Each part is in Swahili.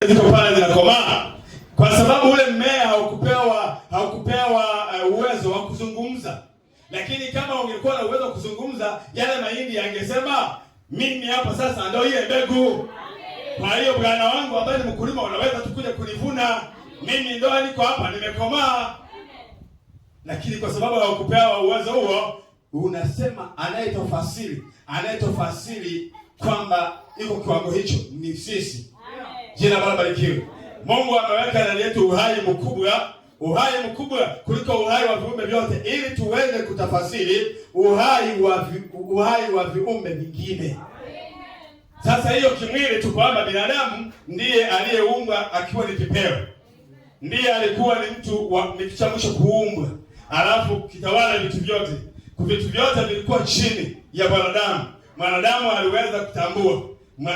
ziko pale zinakomaa, kwa sababu ule mmea haukupewa uwezo wa kuzungumza. Lakini kama ungekuwa na uwezo wa kuzungumza, yale mahindi yangesema mimi hapa sasa ndio ile mbegu. Kwa hiyo bwana wangu ambaye ni mkulima, unaweza tukuja kunivuna, mimi ndio niko hapa nimekomaa. Lakini kwa sababu haukupewa uwezo huo, unasema anayetofasiri kwamba iko kiwango hicho ni sisi. Jina Bwana barikiwe. Mungu ameweka ndani yetu uhai mkubwa kuliko uhai wa viumbe vyote, ili tuweze kutafasiri uhai wa viumbe vingine. Sasa hiyo kimwili tu kwamba binadamu ndiye aliyeumbwa akiwa ni kipeo, ndiye alikuwa ni mtu cha mwisho kuumbwa, alafu kitawala vitu vyote. Vitu vyote vilikuwa chini ya mwanadamu. Mwanadamu aliweza kutambua,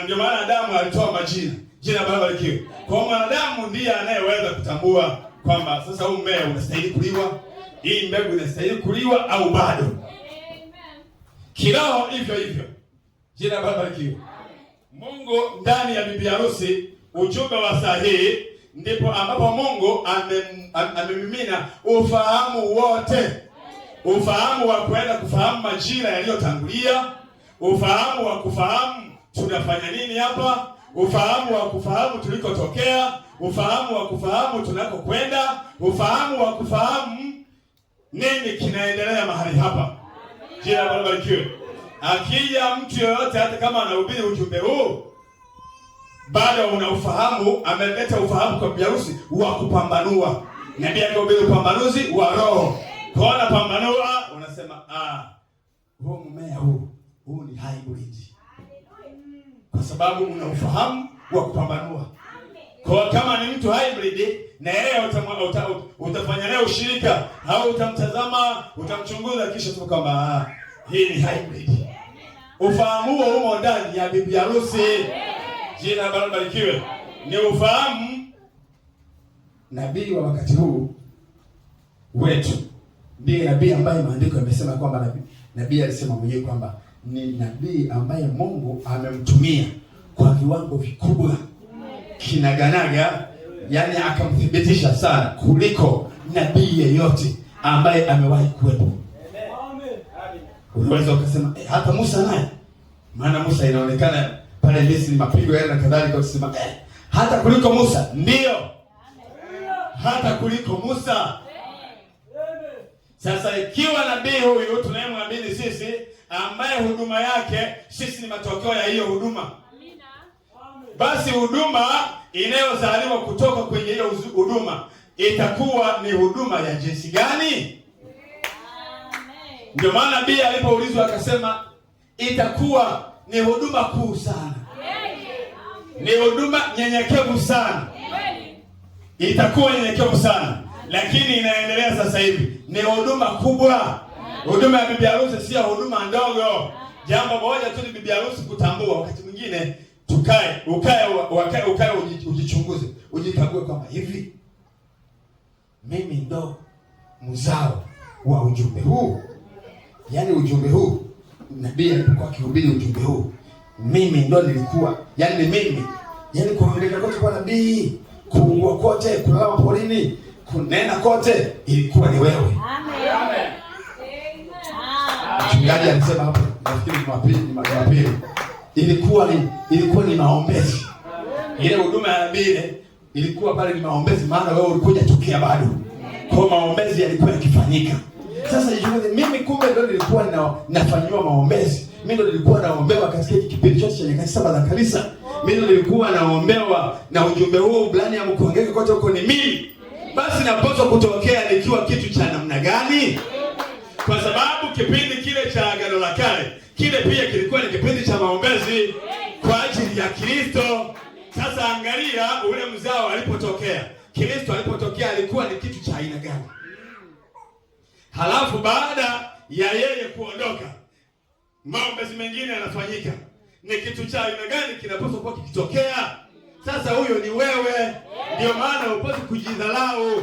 ndio maana Adamu alitoa majina. Jina Bwana barikiwe. Kwa mwanadamu ndiye anayeweza kutambua kwamba sasa huu mmea unastahili kuliwa, hii mbegu inastahili kuliwa au bado. Kiroho hivyo. Jina Bwana barikiwe. Mungu ndani ya bibi harusi, ujumbe wa sahihi, ndipo ambapo Mungu amemimina ufahamu wote. Ufahamu wa kwenda kufahamu majira yaliyotangulia, ufahamu wa kufahamu tunafanya nini hapa, ufahamu wa kufahamu tulikotokea, ufahamu wa kufahamu tunakokwenda, ufahamu wa kufahamu nini kinaendelea mahali hapa. Jina Bwana barikiwe. Akija mtu yoyote, hata kama anahubiri ujumbe huu, bado unaufahamu, ameleta ufahamu kwa bibi harusi wa kupambanua. Nabii akahubiri upambanuzi wa roho. Kwa pambanua, unasema huu mmea huu ni hybrid. Kwa sababu una ufahamu wa kupambanua. Kwa kama ni mtu hybrid, na yeye utafanya naye ushirika au utamtazama, utamchunguza, kisha tu kwamba hii ni hybrid. Ufahamu huo umo ndani ya bibi harusi. Jina Bwana barikiwe. Ni ufahamu. Nabii wa wakati huu wetu ndiye nabii ambaye maandiko yamesema kwamba nabii alisema mwenyewe kwamba ni nabii ambaye Mungu amemtumia kwa viwango vikubwa kinaganaga, yani akamthibitisha sana kuliko nabii yeyote ambaye amewahi kuwepo. Unaweza ukasema hata Musa naye, maana Musa inaonekana pale Misri mapigo yale na kadhalika, ukisema hata kuliko Musa. Ndio, hata kuliko Musa. Sasa ikiwa nabii huyu tunayemwamini sisi, ambaye huduma yake sisi ni matokeo ya hiyo huduma, basi huduma inayozaliwa kutoka kwenye hiyo huduma itakuwa ni huduma ya jinsi gani? Ndio maana nabii alipoulizwa akasema itakuwa ni huduma kuu sana, ni huduma nyenyekevu sana, itakuwa nyenyekevu sana. Lakini inaendelea sasa hivi ni huduma kubwa. Huduma ya bibi harusi sio huduma ndogo. Jambo moja tu ni bibi harusi kutambua. Wakati mwingine ukae ujichunguze, ujikague kwamba hivi mimi ndo mzao wa ujumbe huu. Yaani ujumbe huu, nabii alipokuwa akihubiri ujumbe huu, mimi ndo nilikuwa, yaani mimi, yaani kuangalia kote kwa nabii, kuungua kote, kulala porini, kunena kote, ilikuwa ni wewe. Amen. Mchungaji alisema hapo, nafikiri Jumapili, ilikuwa ni maombezi. Ile huduma ya nabii ilikuwa pale ni maombezi, maana wewe ulikuja tokea bado. Kwa maombezi yalikuwa yakifanyika. Sasa mimi kumbe ndio nilikuwa nafanywa maombezi. Mimi ndio nilikuwa naombewa katika kipindi chote cha nyakati 7 za kanisa. Mimi ndio nilikuwa naombewa na ujumbe huu blani ya mkuangeka kote huko ni mimi. Basi napaswa kutokea nikiwa kitu cha namna gani? Kwa sababu kipindi kile cha Agano la Kale, kile pia kilikuwa ni kipindi cha maombezi kwa ajili ya Kristo. Sasa angalia ule mzao alipotokea. Kristo alipotokea alikuwa ni kitu cha aina gani? Halafu baada ya yeye kuondoka, maombezi mengine yanafanyika. Ni kitu cha aina gani kinapaswa kuwa kikitokea? Sasa huyo ni wewe. Ndio maana upaswi kujidhalau.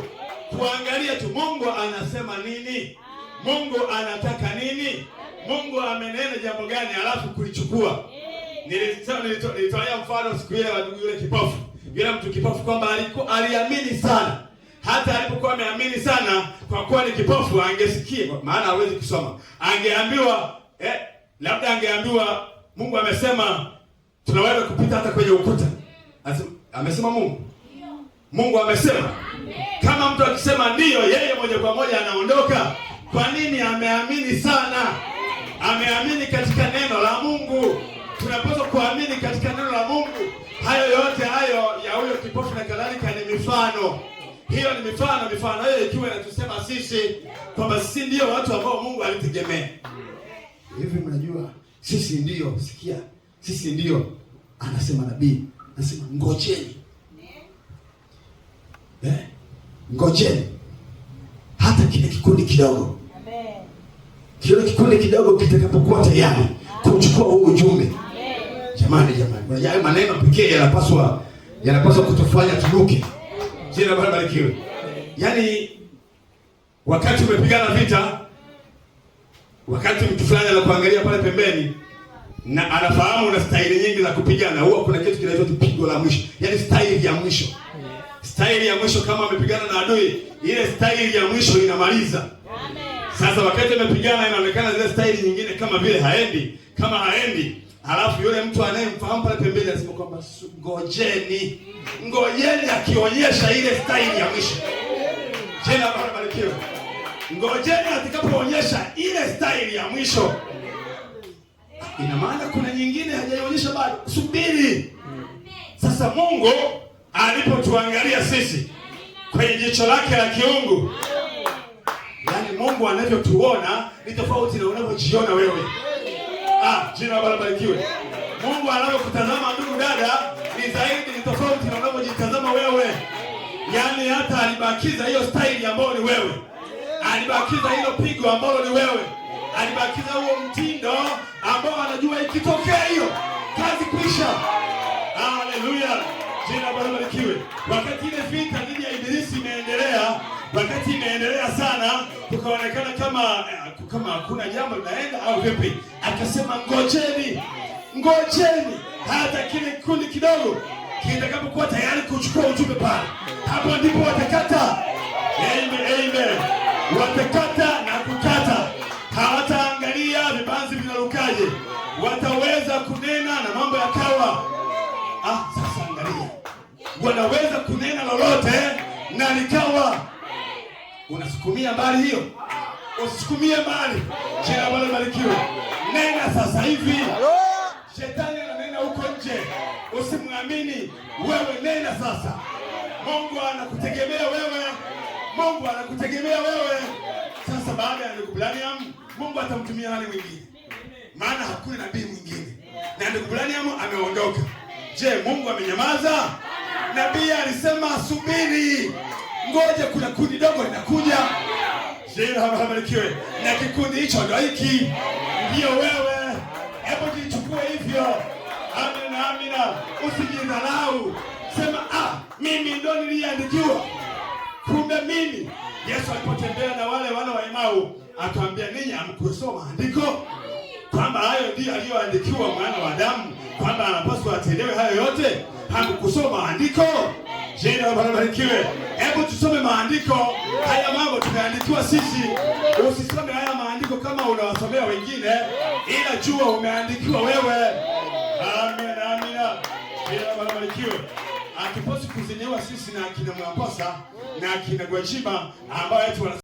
Kuangalia tu Mungu anasema nini? Mungu anataka nini? Mungu amenena jambo gani, alafu kulichukua. Nilitolea mfano siku ile wa yule kipofu. yule mtu kipofu kwamba aliamini sana. Hata alipokuwa ameamini sana, kwa kuwa ni kipofu, angesikia, maana hawezi kusoma. Angeambiwa labda angeambiwa Mungu amesema tunaweza kupita hata kwenye ukuta. Amesema Mungu? Mungu amesema. Kama mtu akisema ndio, yeye moja kwa moja anaondoka. Kwa nini? Ameamini sana. Ameamini katika neno la Mungu. Tunapaswa kuamini katika neno la Mungu. Hayo yote hayo ya huyo kipofu na kadhalika ni mifano. Hiyo ni mifano hiyo ikiwa inatusema sisi kwamba sisi ndio watu ambao Mungu alitegemea. Hivi mnajua sisi ndio, sikia. Sisi ndio, anasema nabii, anasema ngojeni. Ngojeni. Hata kile kikundi kidogo. Amen. Kile kikundi kidogo kitakapokuwa tayari kuchukua huu ujumbe. Amen. Jamani. Hayo maneno pekee yanapaswa kutufanya tunuke. Jina Bwana barikiwe. Yaani wakati umepigana vita, wakati mtu fulani anakuangalia pale pembeni na anafahamu una staili nyingi za kupigana, huwa kuna kitu kinaitwa pigo la mwisho. Yaani staili ya mwisho. Staili ya mwisho kama amepigana na adui, ile staili ya mwisho inamaliza. Amen. Sasa wakati amepigana inaonekana zile staili nyingine kama vile haendi. Halafu yule mtu anayemfahamu pale pembeni anasema kwamba ngojeni akionyesha ile staili ya mwisho. Jina la Bwana barikiwe. Ngojeni atakapoonyesha ile staili ya mwisho. Ina maana kuna nyingine hajaionyesha bado. Subiri. Sasa Mungu alipotuangalia sisi kwenye jicho lake la kiungu, yaani Mungu anavyotuona ni tofauti na unavyojiona wewe. Jina la Bwana barikiwe. Mungu anapokutazama ndugu dada ni tofauti na unavyojitazama wewe. Yaani hata alibakiza hiyo staili ambayo ni wewe. Alibakiza hilo pigo ambalo ni wewe. Alibakiza huo mtindo ambao anajua ikitokea hiyo kazi kwisha. Haleluya. Jina la Bwana barikiwe. Wakati ile vita dhidi ya Ibilisi imeendelea sana, tukaonekana kama hakuna jambo linaenda au vipi. Akasema ngojeni hata kile kikundi kidogo kitakapokuwa tayari kuchukua ujumbe pale. Hapo ndipo watakata. Amen. Watakata na kukata. Hawataangalia vibanzi vinarukaje. Wataweza kunena na mambo yakawa. Sasa angalia. Wanaweza kunena lolote na likawa. Unasukumia mbali hiyo? Usisukumie mbali. Jina la Bwana barikiwe. Nena sasa hivi. Shetani ananena huko nje. Usimwamini. Wewe nena sasa. Mungu anakutegemea wewe. Sasa baada ya ndugu Branham, Mungu atamtumia nani mwingine? Maana hakuna nabii mwingine. Na ndugu Branham ameondoka. Je, Mungu amenyamaza? Nabii alisema subiri. Ngoja kuna kundi dogo linakuja. Jina la Bwana barikiwe. Na kikundi hicho ndio hiki. Ndio wewe. Hebu jichukue hivyo. Amina. Usijidharau. Sema mimi ndo niliandikiwa. Kumbe mimi. Yesu alipotembea na wale wana wa Emau, akawaambia ninyi hamkusoma andiko? Kwamba hayo ndio aliyoandikiwa mwana wa Adamu, kwamba anapaswa atendewe hayo yote. Hamkusoma andiko? Jina la Bwana barikiwe. Hebu tusome maandiko. Haya mambo tumeandikiwa sisi. Usisome haya maandiko kama unawasomea wengine, ila jua umeandikiwa wewe. Amina. Jina la Bwana barikiwe. Akiposi kuziniwa sisi na akina Mwaposa na akina Gwajima ambao wetu